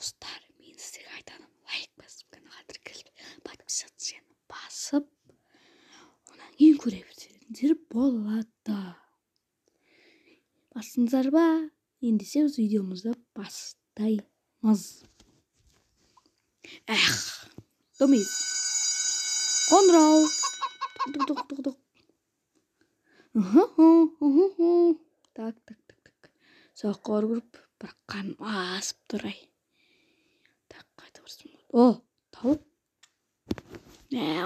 достар, мен сіздерге айтамын, лайк басып каналға тіркеліп, подписаться басып, онан кейін көре білсеңіздер болады. Бастыңыздар ба? Ендеше біз видеомызды бастаймыз. Домиз. Қоңырау. Тұқ. Так. Соққа барып бір қан асып тұрай. Так, қайта барсың. О, тауып.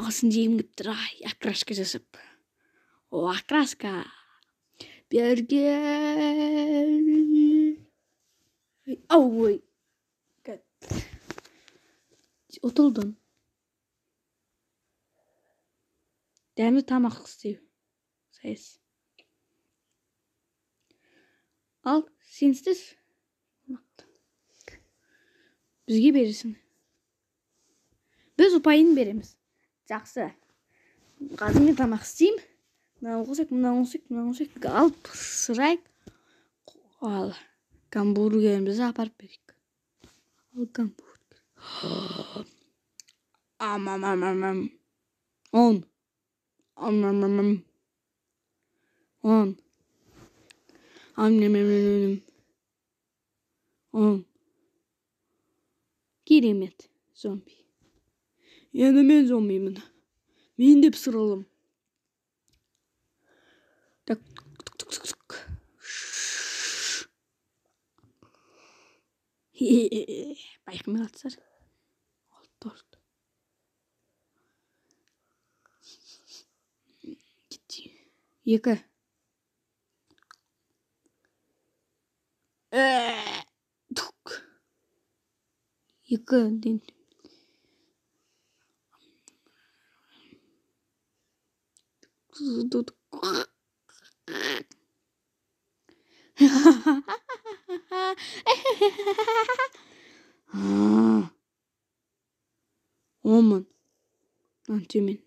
Осыны жегім келіп тұр. Окраска жасап. О, окраска. Берге. Ой. Oturdun. Dәмді тамақ істеу. Sayız. Al, sen істес. Бізге бересің. Біз ұпайын береміз. Жақсы. Қазір мен тамақ істеймін. Мынаны қосайық. Алып сырайық. Ал, гамбургерімізді апарып берейік. Ал, гамбургер. Керемет зомби. Енді мен зомбимін. Мен де пысырылым. Так. Байқымай қатсар. Торт. Екі. Екі. Омын. Төмен.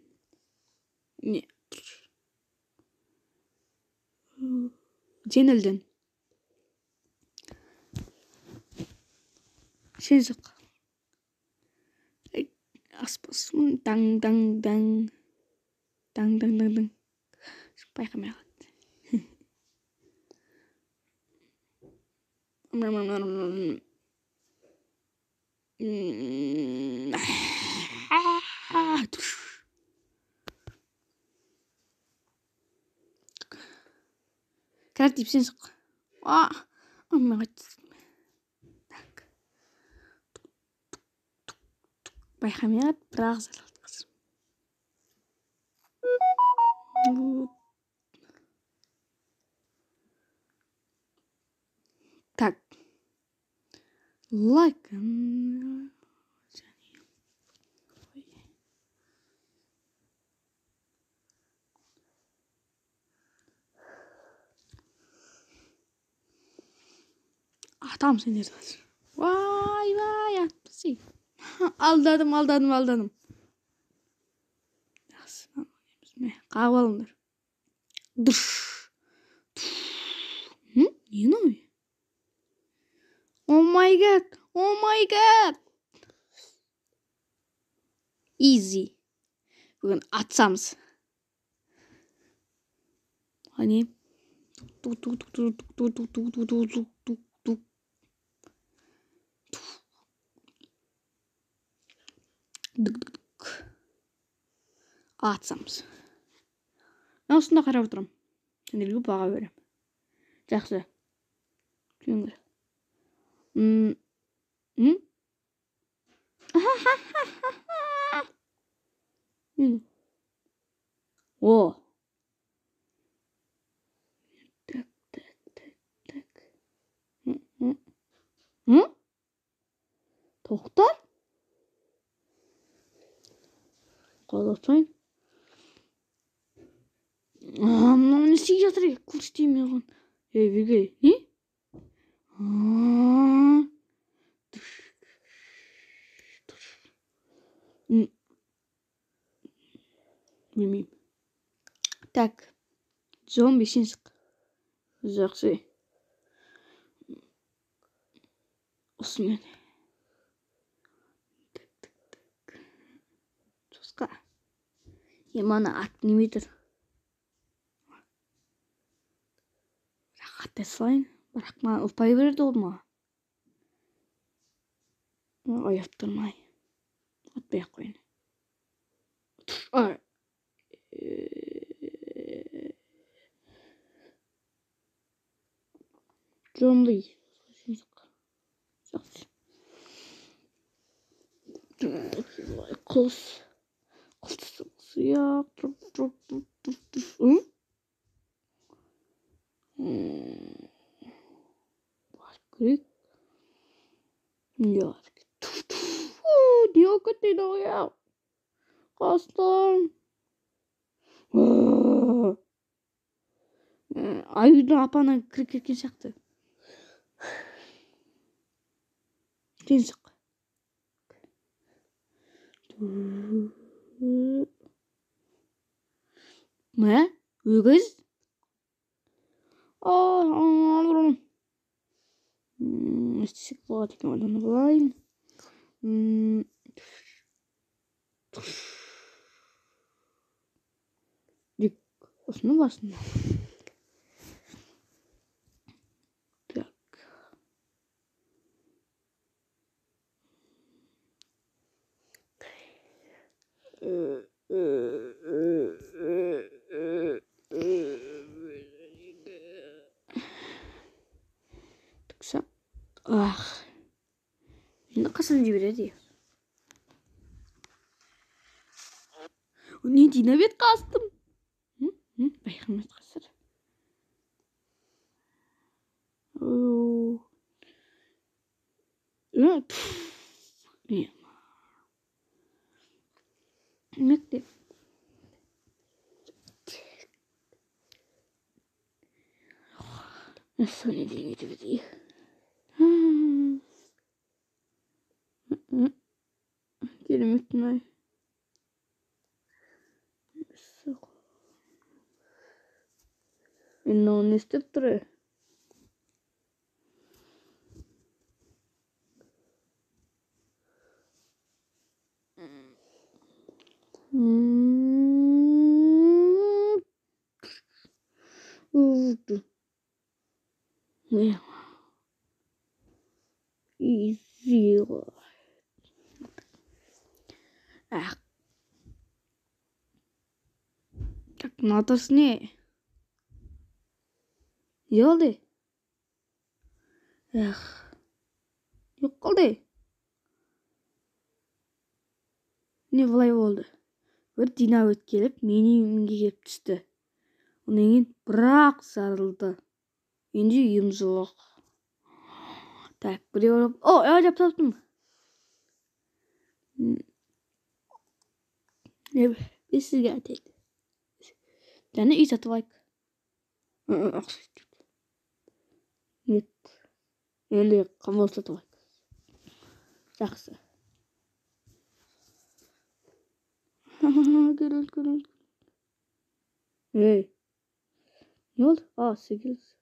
Не? Жеңілдің. Сен сұқ. Аспасын. Даң. Байқамай қалды. Кәріп дейіп сен сұқ. Амай қайтты. Так. Байқамай қалды. Бірақ заралды қазір. Так. Лайк. Атам сендерді қазір. Вай, атпысы. Алданым. Жақсы. Қағып алыңдар. Дұш. Не ной? Oh my god. Easy. Бүгін атсамыз. Hani? Атсамыз. Мен осында қарап отырам. Сендерге баға берем. Жақсы. Күнгір. О. Так. Тоқтар? Қаласайн. Мынау не істеп жатыр? Көрсетейін оған. Бергей. Не? Білмеймін. Так. Зомби сен сұқ. Жақсы. Осымен. Mana at nimedir? Rahat eslayın. Bırakma upay verdi olma. Ayıptırmay. Atmaya koyun. Ay. Canlı. Kız. Kız ya. Krik. Ya. Dia ketida ya. Kastan. Ayıda apana krik şaktı. Tinsak. Ne? Uyguş? Alırım. İstik var. Oradan bulayım. Dik. Osunu basın. Так. Taksak. Ah. Ne kaçıncı bir hediye? Ne dinamit kastım? Bayramet kasır. Ne? Mekte. Nasıl ne diyeyim bir hediye? Gelin etme. İnanın istep duruyor. Vurdu. Ne? Easy. Ah. Так, надо с ней. Ne oldu? Yok oldu. Ne bulay oldu? Bir dinamit gelip mening uyimga kelip tushdi. Undan keyin bir-oq sarıldı. Endi uyim jimjiq. Tak, bir olib. Ajab topdim. Ne? Biz sizga aytaylik. Yana uy sotib olaylik. Net. Endi qamal sotib olaylik. Yaxshi. Görül. Hey. Ne oldu? 8.